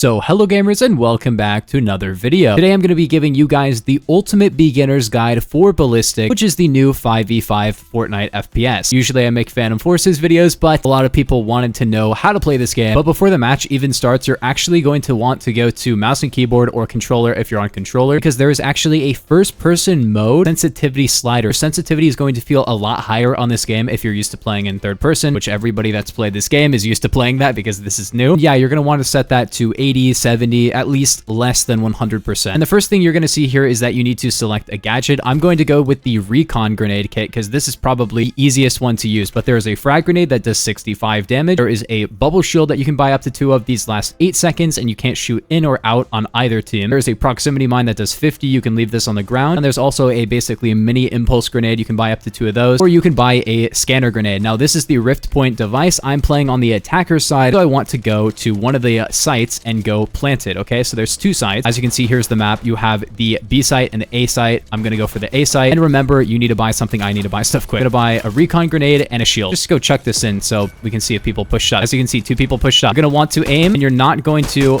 So hello gamers and welcome back to another video. Today I'm going to be giving you guys the ultimate beginner's guide for Ballistic, which is the new 5v5 Fortnite FPS. Usually I make Phantom Forces videos, but a lot of people wanted to know how to play this game. But before the match even starts, you're actually going to want to go to mouse and keyboard or controller if you're on controller, because there is actually a first person mode sensitivity slider. Sensitivity is going to feel a lot higher on this game if you're used to playing in third person, which everybody that's played this game is used to playing that because this is new. Yeah, you're going to want to set that to 80, 70, at least less than 100%. And the first thing you're going to see here is that you need to select a gadget. I'm going to go with the recon grenade kit because this is probably the easiest one to use, but there is a frag grenade that does 65 damage. There is a bubble shield that you can buy up to 2 of. These last 8 seconds and you can't shoot in or out on either team. There's a proximity mine that does 50. You can leave this on the ground. And there's also a basically a mini impulse grenade. You can buy up to 2 of those, or you can buy a scanner grenade. Now this is the Rift Point device. I'm playing on the attacker side, so I want to go to one of the sites and go plant it. Okay, so there's 2 sites. As you can see, here's the map. You have the B site and the A site. I'm gonna go for the A site. And remember, you need to buy something. I need to buy stuff quick. I'm gonna buy a recon grenade and a shield. Just go chuck this in so we can see if people push up. As you can see, 2 people pushed up. You're gonna want to aim, and you're not going to...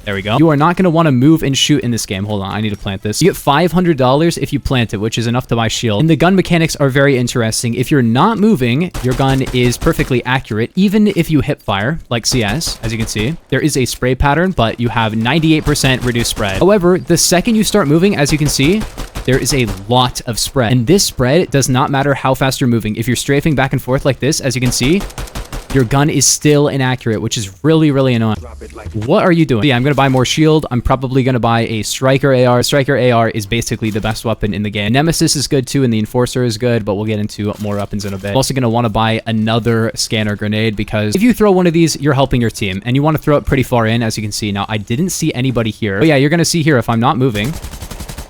There we go. You are not going to want to move and shoot in this game. Hold on, I need to plant this. You get $500 if you plant it, which is enough to buy shield. And the gun mechanics are very interesting. If you're not moving, your gun is perfectly accurate, even if you hip fire, like CS, as you can see. There is a spray pattern, but you have 98% reduced spread. However, the second you start moving, as you can see, there is a lot of spread. And this spread does not matter how fast you're moving. If you're strafing back and forth like this, as you can see, your gun is still inaccurate, which is really, really annoying. What are you doing? Yeah, I'm going to buy more shield. I'm probably going to buy a striker AR. Striker AR is basically the best weapon in the game. Nemesis is good too, and the Enforcer is good, but we'll get into more weapons in a bit. I'm also going to want to buy another scanner grenade because if you throw one of these, you're helping your team, and you want to throw it pretty far in, as you can see. Now, I didn't see anybody here. But yeah, you're going to see here, if I'm not moving,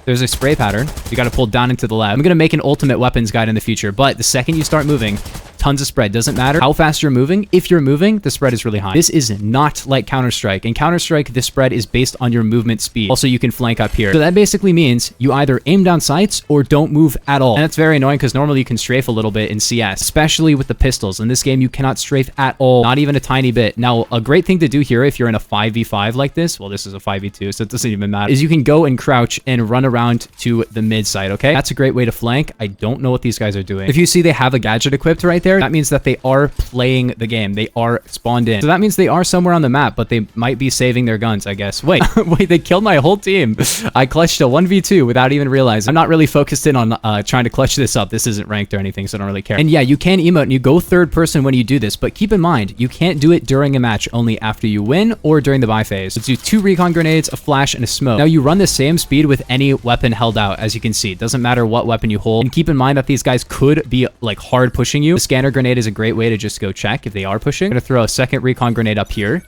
there's a spray pattern. You got to pull down into the lab. I'm going to make an ultimate weapons guide in the future, but the second you start moving, tons of spread. Doesn't matter how fast you're moving. If you're moving, the spread is really high. This is not like Counter-Strike. In Counter-Strike, the spread is based on your movement speed. Also, you can flank up here. So that basically means you either aim down sights or don't move at all. And that's very annoying because normally you can strafe a little bit in CS, especially with the pistols. In this game, you cannot strafe at all. Not even a tiny bit. Now, a great thing to do here if you're in a 5v5 like this, well, this is a 5v2, so it doesn't even matter, is you can go and crouch and run around to the mid side, okay? That's a great way to flank. I don't know what these guys are doing. If you see they have a gadget equipped right there, that means that they are playing the game. They are spawned in. So that means they are somewhere on the map, but they might be saving their guns, I guess. Wait, wait, they killed my whole team. I clutched a 1v2 without even realizing. I'm not really focused in on trying to clutch this up. This isn't ranked or anything, so I don't really care. And yeah, you can emote and you go third person when you do this, but keep in mind, you can't do it during a match, only after you win or during the buy phase. Let's do 2 recon grenades, a flash, and a smoke. Now you run the same speed with any weapon held out, as you can see. It doesn't matter what weapon you hold. And keep in mind that these guys could be like hard pushing you. The scanner grenade is a great way to just go check if they are pushing. I'm gonna throw a second recon grenade up here.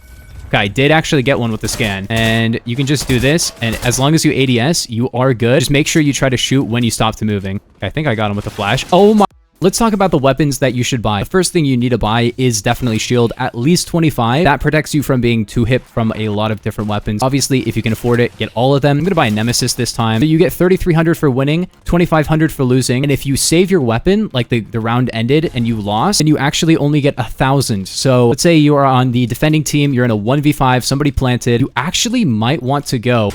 Okay, I did actually get one with the scan. And you can just do this, and as long as you ADS, you are good. Just make sure you try to shoot when you stop to moving. Okay, I think I got him with the flash. Oh my... Let's talk about the weapons that you should buy. The first thing you need to buy is definitely shield, at least 25. That protects you from being too hip from a lot of different weapons. Obviously, if you can afford it, get all of them. I'm going to buy a Nemesis this time. So you get 3,300 for winning, 2,500 for losing. And if you save your weapon, like the round ended and you lost, then you actually only get 1,000. So let's say you are on the defending team, you're in a 1v5, somebody planted. You actually might want to go...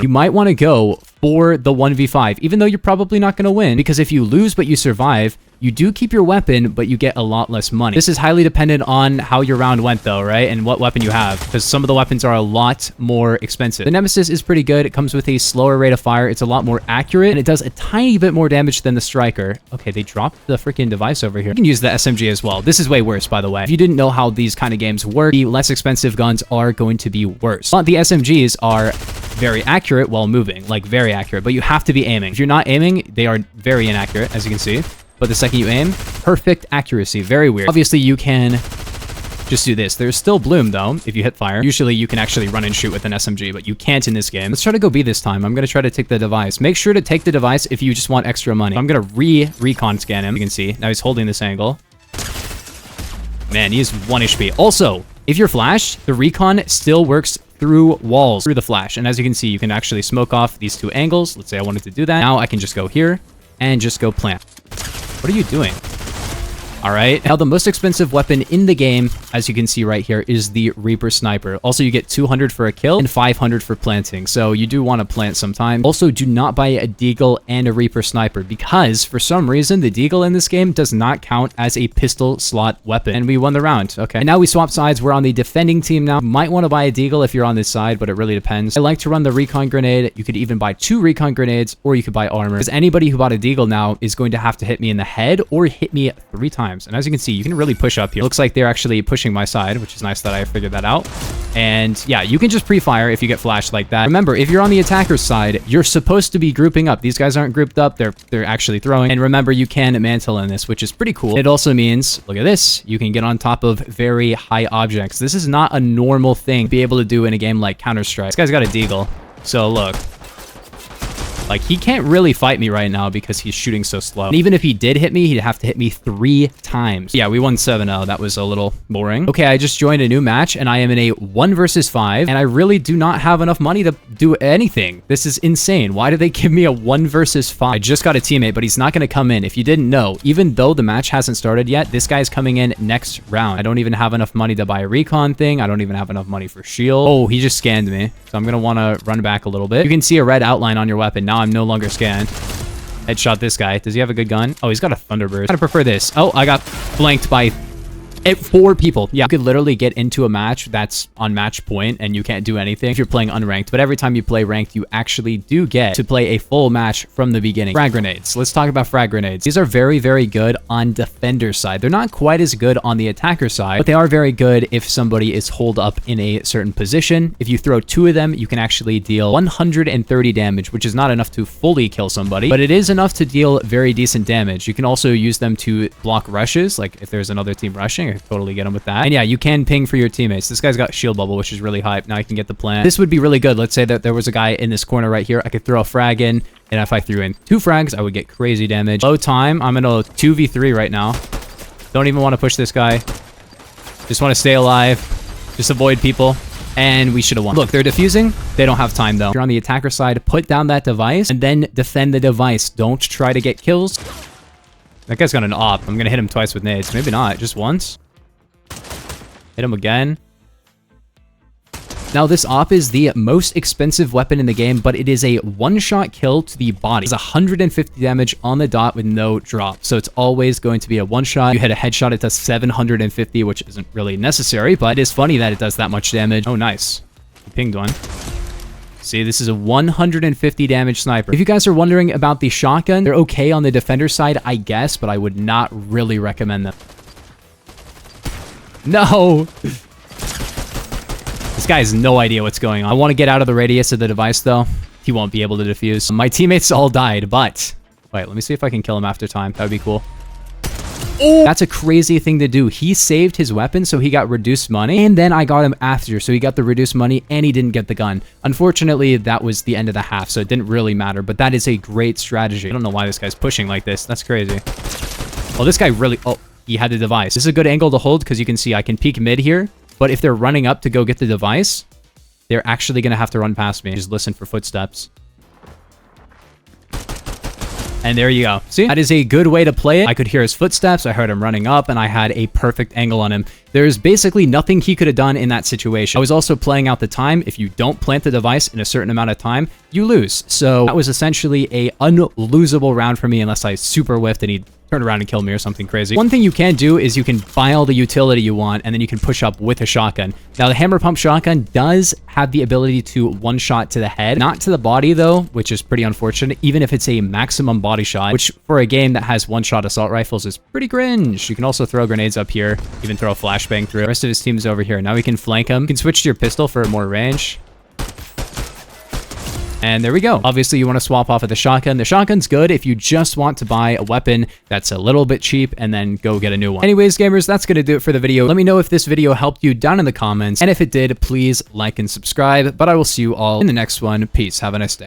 You might want to go for the 1v5, even though you're probably not going to win, because if you lose but you survive, you do keep your weapon, but you get a lot less money. This is highly dependent on how your round went though, right? And what weapon you have, because some of the weapons are a lot more expensive. The Nemesis is pretty good. It comes with a slower rate of fire. It's a lot more accurate, and it does a tiny bit more damage than the Striker. Okay, they dropped the freaking device over here. You can use the SMG as well. This is way worse, by the way. If you didn't know how these kind of games work, the less expensive guns are going to be worse. But the SMGs are very accurate while moving, like very accurate, but you have to be aiming. If you're not aiming, they are very inaccurate, as you can see. But the second you aim, perfect accuracy. Very weird. Obviously, you can just do this. There's still bloom, though, if you hit fire. Usually, you can actually run and shoot with an SMG, but you can't in this game. Let's try to go B this time. I'm going to try to take the device. Make sure to take the device if you just want extra money. I'm going to recon scan him. You can see. Now he's holding this angle. Man, he is 1 HP. Also, if you're flashed, the recon still works through walls, through the flash. And as you can see, you can actually smoke off these 2 angles. Let's say I wanted to do that. Now I can just go here and just go plant. What are you doing? All right. Now, the most expensive weapon in the game, as you can see right here, is the Reaper Sniper. Also, you get 200 for a kill and 500 for planting. So you do want to plant sometime. Also, do not buy a Deagle and a Reaper Sniper because for some reason, the Deagle in this game does not count as a pistol slot weapon. And we won the round. Okay. And now we swapped sides. We're on the defending team now. You might want to buy a Deagle if you're on this side, but it really depends. I like to run the recon grenade. You could even buy 2 recon grenades or you could buy armor because anybody who bought a Deagle now is going to have to hit me in the head or hit me 3 times. And as you can see, you can really push up here. Looks like they're actually pushing my side, which is nice that I figured that out. And yeah, you can just pre-fire if you get flashed like that. Remember, if you're on the attacker's side, you're supposed to be grouping up. These guys aren't grouped up. They're actually throwing. And remember, you can mantle in this, which is pretty cool. It also means, look at this, you can get on top of very high objects. This is not a normal thing to be able to do in a game like Counter-Strike. This guy's got a Deagle. So look. Like, he can't really fight me right now because he's shooting so slow. And even if he did hit me, he'd have to hit me 3 times. Yeah, we won 7-0. That was a little boring. Okay, I just joined a new match, and I am in a 1 versus 5, and I really do not have enough money to do anything. This is insane. Why did they give me a 1 versus 5? I just got a teammate, but he's not going to come in. If you didn't know, even though the match hasn't started yet, this guy's coming in next round. I don't even have enough money to buy a recon thing. I don't even have enough money for shield. Oh, he just scanned me, so I'm going to want to run back a little bit. You can see a red outline on your weapon. Now I'm no longer scanned. Headshot this guy. Does he have a good gun? Oh, he's got a Thunderbird. I kind of prefer this. Oh, I got flanked by 4 people. Yeah, you could literally get into a match that's on match point and you can't do anything if you're playing unranked. But every time you play ranked, you actually do get to play a full match from the beginning. Frag grenades. Let's talk about frag grenades. These are very, very good on defender side. They're not quite as good on the attacker side, but they are very good if somebody is holed up in a certain position. If you throw 2 of them, you can actually deal 130 damage, which is not enough to fully kill somebody, but it is enough to deal very decent damage. You can also use them to block rushes. Like if there's another team rushing, I could totally get him with that. And yeah, you can ping for your teammates. This guy's got shield bubble, which is really hype. Now I can get the plant. This would be really good. Let's say that there was a guy in this corner right here. I could throw a frag in, and if I threw in 2 frags, I would get crazy damage. Low time. I'm in a 2v3 right now. Don't even want to push this guy. Just want to stay alive. Just avoid people. And we should have won. Look, they're defusing. They don't have time, though. If you're on the attacker side, put down that device and then defend the device. Don't try to get kills. That guy's got an op. I'm going to hit him twice with nades. Maybe not. Just once. Hit him again. Now, this op is the most expensive weapon in the game, but it is a one-shot kill to the body. It's 150 damage on the dot with no drop. So it's always going to be a one-shot. You hit a headshot, it does 750, which isn't really necessary, but it is funny that it does that much damage. Oh, nice. You pinged one. See, this is a 150 damage sniper. If you guys are wondering about the shotgun, they're okay on the defender side, I guess, but I would not really recommend them. No! This guy has no idea what's going on. I want to get out of the radius of the device, though. He won't be able to defuse. My teammates all died, but... Wait, let me see if I can kill him after time. That would be cool. Oh! That's a crazy thing to do. He saved his weapon, so he got reduced money, and then I got him after, so he got the reduced money, and he didn't get the gun. Unfortunately, that was the end of the half, so it didn't really matter, but that is a great strategy. I don't know why this guy's pushing like this. That's crazy. Well, this guy really... Oh, he had the device. This is a good angle to hold, because you can see I can peek mid here, but if they're running up to go get the device, they're actually going to have to run past me. Just listen for footsteps. And there you go. See, that is a good way to play it. I could hear his footsteps. I heard him running up, and I had a perfect angle on him. There's basically nothing he could have done in that situation. I was also playing out the time. If you don't plant the device in a certain amount of time, you lose. So that was essentially a unlosable round for me unless I super whiffed and he turned around and killed me or something crazy. One thing you can do is you can buy all the utility you want, and then you can push up with a shotgun. Now, the hammer pump shotgun does have the ability to one-shot to the head. Not to the body, though, which is pretty unfortunate, even if it's a maximum body shot, which for a game that has one-shot assault rifles is pretty cringe. You can also throw grenades up here, even throw a flashbang through. The rest of his team is over here. Now we can flank him. You can switch to your pistol for more range. And there we go. Obviously, you want to swap off of the shotgun. The shotgun's good if you just want to buy a weapon that's a little bit cheap and then go get a new one. Anyways, gamers, that's going to do it for the video. Let me know if this video helped you down in the comments. And if it did, please like and subscribe. But I will see you all in the next one. Peace. Have a nice day.